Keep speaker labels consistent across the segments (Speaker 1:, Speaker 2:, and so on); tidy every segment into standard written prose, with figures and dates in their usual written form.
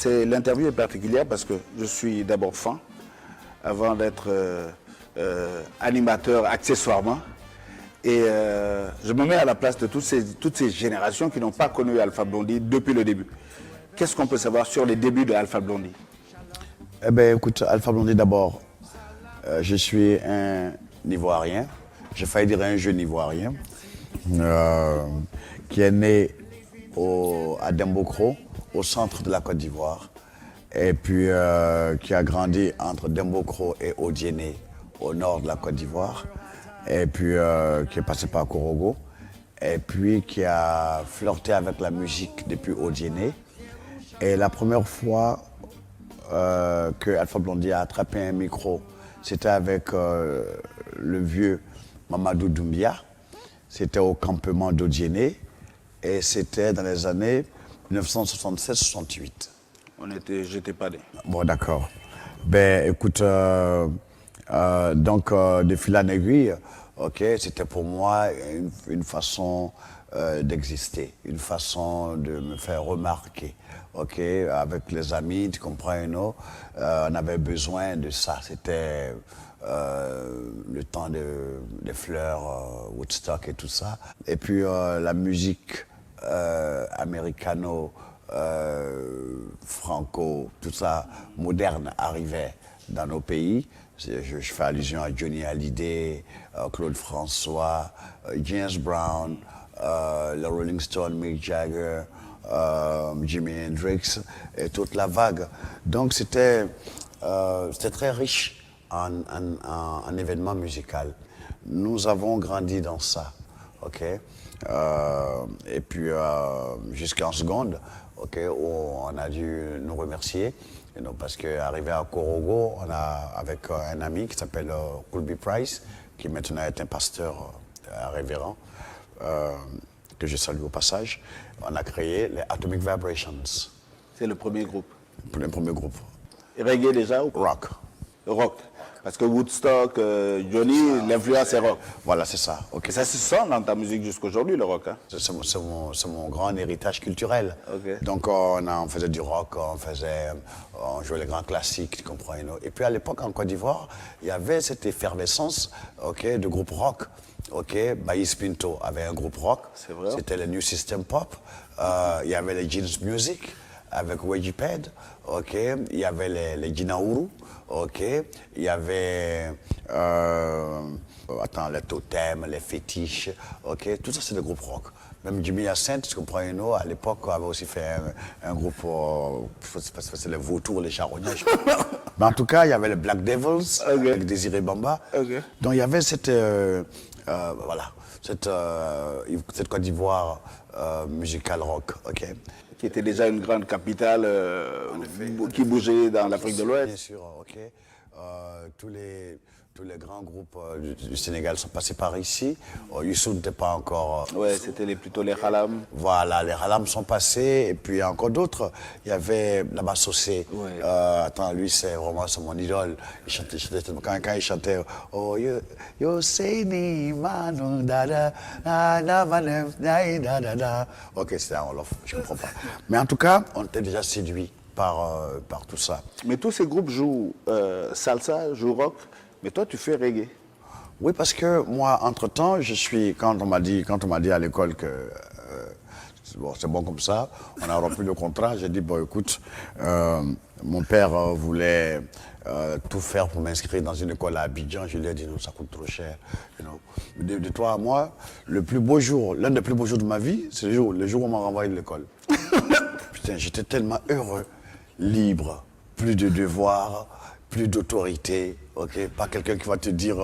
Speaker 1: L'interview est particulière parce que je suis d'abord fan, avant d'être animateur accessoirement. Et je me mets à la place de toutes ces générations qui n'ont pas connu Alpha Blondy depuis le début. Qu'est-ce qu'on peut savoir sur les débuts de Alpha Blondy?
Speaker 2: Eh bien, écoute, Alpha Blondy, d'abord, je suis un Ivoirien, j'ai failli dire un jeune Ivoirien, qui est né à Dembokro, au centre de la Côte d'Ivoire, et puis qui a grandi entre Dembokro et Odiéné, au nord de la Côte d'Ivoire, et puis qui est passé par Korogo, et puis qui a flirté avec la musique depuis Odiéné. Et la première fois que Alpha Blondy a attrapé un micro, c'était avec le vieux Mamadou Doumbia. C'était au campement d'Odiéné et c'était dans les années 1967-68.
Speaker 1: J'étais pas né.
Speaker 2: Bon, d'accord. Ben, écoute, donc, de fil en aiguille, okay, c'était pour moi une façon d'exister, une façon de me faire remarquer. Okay, avec les amis, tu comprends, on avait besoin de ça. C'était le temps des fleurs, Woodstock et tout ça. Et puis la musique américano, franco, tout ça, moderne, arrivait dans nos pays. Je fais allusion à Johnny Hallyday, Claude François, James Brown, le Rolling Stone, Mick Jagger, Jimi Hendrix et toute la vague. Donc c'était très riche en événements musicaux. Nous avons grandi dans ça, ok. Et puis jusqu'en seconde, ok, où on a dû nous remercier. Parce qu'arrivé à Korogo, on a avec un ami qui s'appelle Colby Price, qui maintenant est un pasteur révérend, que je salue au passage, on a créé les Atomic Vibrations.
Speaker 1: C'est le premier groupe.
Speaker 2: Le premier groupe.
Speaker 1: Et reggae déjà ou
Speaker 2: rock.
Speaker 1: Rock. Parce que Woodstock, Johnny, l'influence est rock.
Speaker 2: Voilà, c'est ça. Okay.
Speaker 1: Ça se sent dans ta musique jusqu'aujourd'hui, le rock. Hein?
Speaker 2: C'est mon grand héritage culturel.
Speaker 1: Okay.
Speaker 2: Donc on faisait du rock, on jouait les grands classiques, tu comprends. Et puis à l'époque, en Côte d'Ivoire, il y avait cette effervescence, okay, de groupes rock. Ok, Baïs Pinto avait un groupe rock.
Speaker 1: C'est vrai.
Speaker 2: C'était le New System Pop. Il y avait les Jeans Music avec Wejiped. Ok, il y avait les Ginaourou. Ok, il y avait les totems, les fétiches. Ok, tout ça c'est des groupes rock. Même Jimmy Hyacinthe, tu comprends, à l'époque, avait aussi fait un groupe, c'est les vautours, les charognards. Mais en tout cas, il y avait les Black Devils, okay, avec Désiré Bamba.
Speaker 1: Okay.
Speaker 2: Donc il y avait cette Côte d'Ivoire musicale rock, ok.
Speaker 1: Qui était déjà une grande capitale qui bougeait dans l'Afrique de l'Ouest.
Speaker 2: Bien sûr, ok. Tous les grands groupes du Sénégal sont passés par ici. Youssou n'était pas encore...
Speaker 1: ouais, c'était plutôt les Halam.
Speaker 2: Voilà, les Halam sont passés. Et puis encore d'autres. Il y avait Laba Sossé.
Speaker 1: Ouais.
Speaker 2: Lui, c'est mon idole. Il chantait quand il chantait « Oh, yo say ni manu da da da da da da ». Ok, c'était un Wolof, je ne comprends pas. Mais en tout cas, on était déjà séduits par tout ça.
Speaker 1: Mais tous ces groupes jouent salsa, jouent rock. Mais toi, tu fais reggae.
Speaker 2: Oui, parce que moi, entre-temps, quand on m'a dit à l'école que c'est bon comme ça, on a rempli le contrat, j'ai dit, bon, écoute, mon père voulait tout faire pour m'inscrire dans une école à Abidjan. Je lui ai dit, non, ça coûte trop cher. De toi à moi, l'un des plus beaux jours de ma vie, c'est le jour où on m'a renvoyé de l'école. Putain, j'étais tellement heureux, libre, plus de devoirs, plus d'autorité, ok, pas quelqu'un qui va te dire,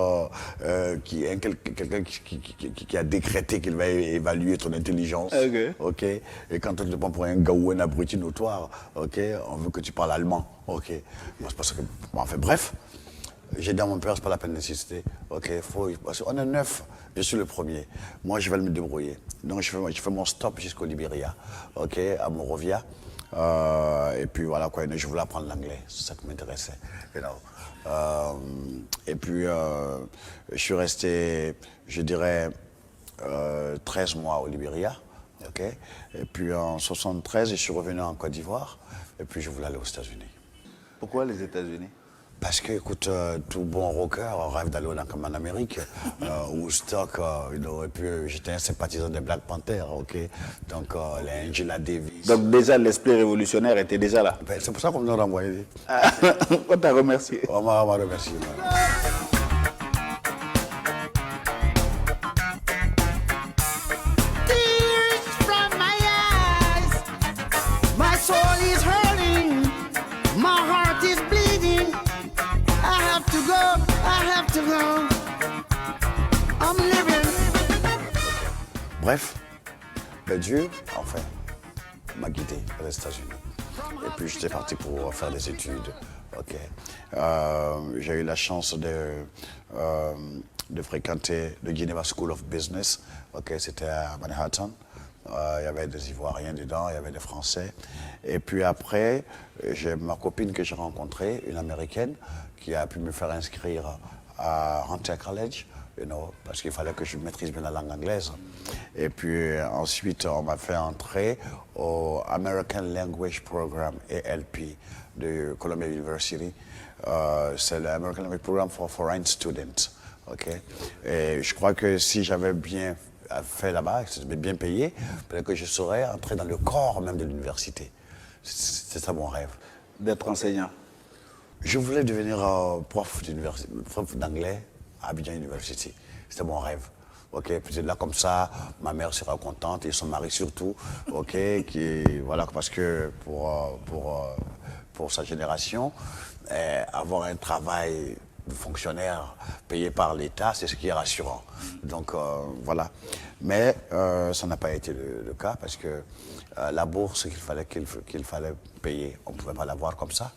Speaker 2: quelqu'un qui a décrété qu'il va évaluer ton intelligence,
Speaker 1: okay,
Speaker 2: ok, et quand on te prend pour un gars ou un abruti notoire, ok, on veut que tu parles allemand, ok, c'est parce que, bon, enfin bref, j'ai dit à mon père, c'est pas la peine d'insister, ok, parce qu'on est 9, je suis le premier, moi je vais me débrouiller, donc je fais mon stop jusqu'au Libéria, ok, à Monrovia. Et puis voilà quoi, je voulais apprendre l'anglais, c'est ça qui m'intéressait. Et puis je suis resté, je dirais, 13 mois au Libéria, Ok. Et puis en 73, je suis revenu en Côte d'Ivoire. Et puis je voulais aller aux États-Unis.
Speaker 1: Pourquoi les États-Unis?
Speaker 2: Parce que, écoute, tout bon rocker rêve d'aller comme en Amérique. Woodstock, et puis j'étais un sympathisant des Black Panthers, ok. Donc les Angela Davis.
Speaker 1: Donc déjà l'esprit révolutionnaire était déjà là.
Speaker 2: Ben, c'est pour ça qu'on nous a renvoyé.
Speaker 1: On t'a remercié.
Speaker 2: On m'a remercié.
Speaker 3: Tears from my eyes. My soul is hurting. My heart is bleeding. I have to go. I have to go. I'm living.
Speaker 2: Bref, ben Dieu, enfin, m'a guidé aux États-Unis. Et puis j'étais parti pour faire des études. Ok. J'ai eu la chance de fréquenter le Geneva School of Business. Ok, c'était à Manhattan. Il y avait des Ivoiriens dedans, il y avait des Français. Et puis après, j'ai ma copine que j'ai rencontrée, une Américaine, qui a pu me faire inscrire à Hunter College, parce qu'il fallait que je maîtrise bien la langue anglaise. Et puis ensuite, on m'a fait entrer au American Language Program, ALP, de Columbia University. C'est l'American Language Program for Foreign Students. Okay? Et je crois que si j'avais bien fait là-bas, si j'avais bien payé, peut-être que je serais entré dans le corps même de l'université. C'est ça mon rêve.
Speaker 1: D'être enseignant.
Speaker 2: Je voulais devenir prof d'anglais à Abidjan University. C'était mon rêve. Ok, peut-être là comme ça, ma mère sera contente et son mari surtout. Ok, voilà, parce que pour sa génération, avoir un travail de fonctionnaire payé par l'État, c'est ce qui est rassurant. Donc voilà. Mais ça n'a pas été le cas parce que la bourse qu'il fallait payer, on ne pouvait pas l'avoir comme ça.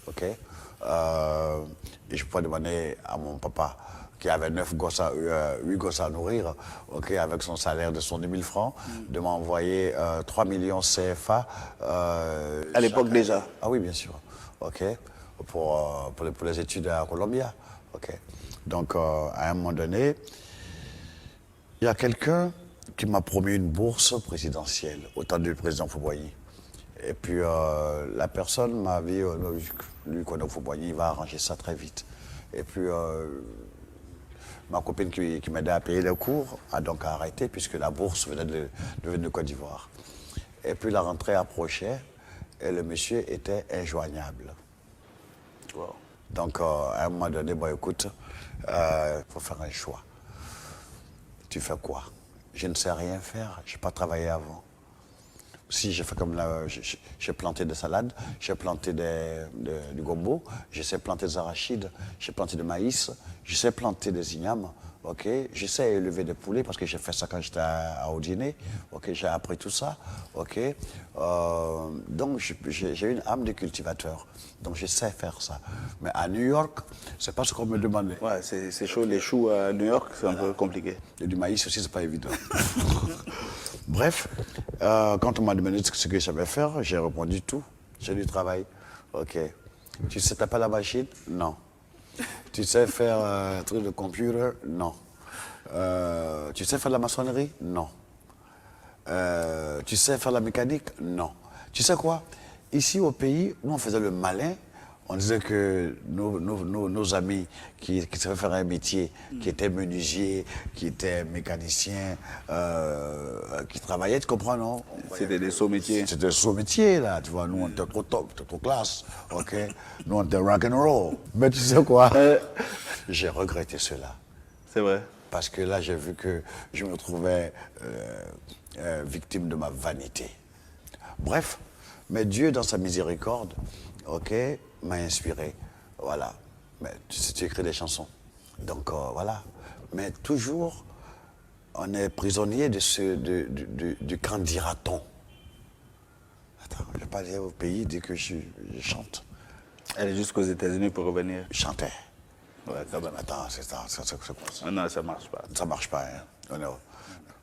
Speaker 2: Ok. Et je pouvais demander à mon papa, qui avait 8 gosses à nourrir, okay, avec son salaire de 110 000 francs, de m'envoyer 3 millions CFA.
Speaker 1: À l'époque déjà?
Speaker 2: Ah oui, bien sûr. Ok. Pour les études à Columbia. Ok. Donc, à un moment donné, il y a quelqu'un qui m'a promis une bourse présidentielle au temps du président Fouboigny. Et puis, la personne m'a dit, lui connaît Fouboigny, il va arranger ça très vite. Et puis, ma copine qui m'aidait à payer les cours a donc arrêté puisque la bourse venait de Côte d'Ivoire. Et puis, la rentrée approchait et le monsieur était injoignable.
Speaker 1: Wow.
Speaker 2: Donc, à un moment donné, bon, écoute, faut faire un choix. Tu fais quoi? Je ne sais rien faire, je n'ai pas travaillé avant. Si j'ai fait comme là, j'ai planté des salades, j'ai planté du gombo, je sais planter des arachides, j'ai planté du maïs, je sais planter des ignames, ok? Je sais élever des poulets parce que j'ai fait ça quand j'étais à Audiné, ok? J'ai appris tout ça, ok? Donc j'ai une âme de cultivateur, donc je sais faire ça. Mais à New York, c'est pas ce qu'on me demandait.
Speaker 1: Ouais, c'est chaud, les choux à New York, c'est un peu compliqué.
Speaker 2: Et du maïs aussi, c'est pas évident. Bref, quand on m'a demandé ce que je savais faire, j'ai répondu tout. J'ai du travail. Ok. Tu sais taper la machine? Non. Tu sais faire un truc de computer? Non. Tu sais faire la maçonnerie? Non. Tu sais faire la mécanique? Non. Tu sais quoi? Ici au pays, nous on faisait le malin. On disait que nos amis qui savaient faire un métier, qui étaient menuisiers, qui étaient mécaniciens, qui travaillaient, tu comprends, non?
Speaker 1: C'était des sauts métiers.
Speaker 2: C'était des sauts métiers, là, tu vois. Nous, on était trop top, trop classe, ok? Nous, on était rock and roll. Mais tu sais quoi? J'ai regretté cela.
Speaker 1: C'est vrai.
Speaker 2: Parce que là, j'ai vu que je me trouvais victime de ma vanité. Bref, mais Dieu, dans sa miséricorde, ok, m'a inspiré. Voilà. Mais tu sais, tu écris des chansons. Donc, voilà. Mais toujours, on est prisonnier du qu'en dira-t-on. Attends, je vais pas aller au pays dès que je chante.
Speaker 1: Elle est jusqu'aux États-Unis pour revenir.
Speaker 2: Je chantais.
Speaker 1: Ouais, quand même.
Speaker 2: Attends, c'est quoi ça?
Speaker 1: Ah non, ça marche pas.
Speaker 2: Ça marche pas, hein. Non.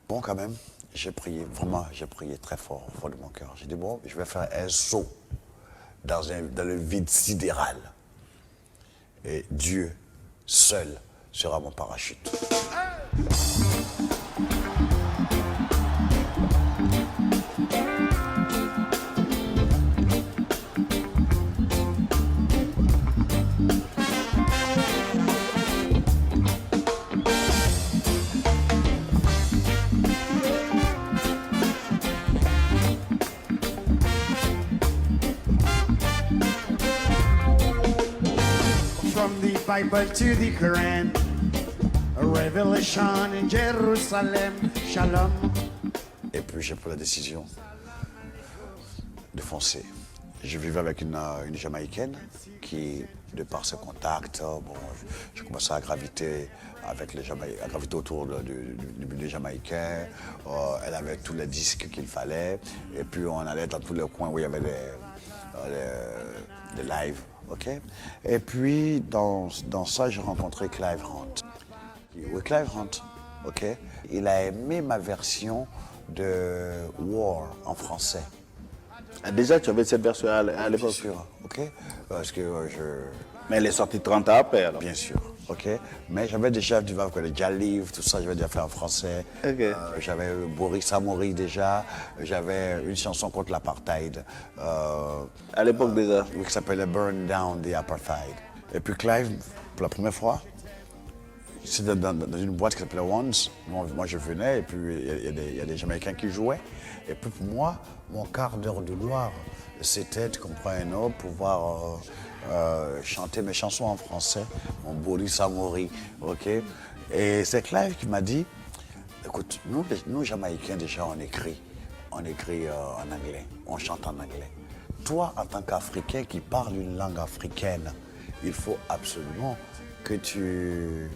Speaker 2: Bon, quand même, j'ai prié, vraiment, j'ai prié très fort, au fond de mon cœur. J'ai dit, bon, je vais faire un saut dans le vide sidéral. Et Dieu seul sera mon parachute.
Speaker 3: Bible to the Quran. A revelation in Jerusalem. Shalom.
Speaker 2: Et puis j'ai pris la décision de foncer. Je vivais avec une Jamaïcaine qui, de par ses contacts, bon, je commençais à graviter avec à graviter autour des Jamaïcains. Elle avait tous les disques qu'il fallait. Et puis on allait dans tous les coins où il y avait des lives. Okay? Et puis dans ça, j'ai rencontré Clive Hunt. Oui, Clive Hunt. Okay? Il a aimé ma version de War en français.
Speaker 1: Ah, déjà, tu avais cette version à l'époque?
Speaker 2: Bien sûr, ok. Parce que
Speaker 1: Mais elle est sortie 30 ans après, alors.
Speaker 2: Bien sûr, ok. Mais j'avais déjà du les Jaliv, tout ça, j'avais déjà fait en français.
Speaker 1: Ok.
Speaker 2: J'avais Boris Amoury déjà. J'avais une chanson contre l'apartheid.
Speaker 1: À l'époque déjà.
Speaker 2: Oui, qui s'appelait Burn Down the Apartheid. Et puis Clive, pour la première fois, c'était dans une boîte qui s'appelait Once. Moi, je venais et puis il y a des Jamaïcains qui jouaient. Et puis pour moi, mon quart d'heure de gloire, c'était, tu comprends, pouvoir chanter mes chansons en français, mon Boris Amoury, ok. Et c'est Clive qui m'a dit, écoute, nous Jamaïcains déjà on écrit en anglais, on chante en anglais. Toi, en tant qu'Africain qui parle une langue africaine, il faut absolument que tu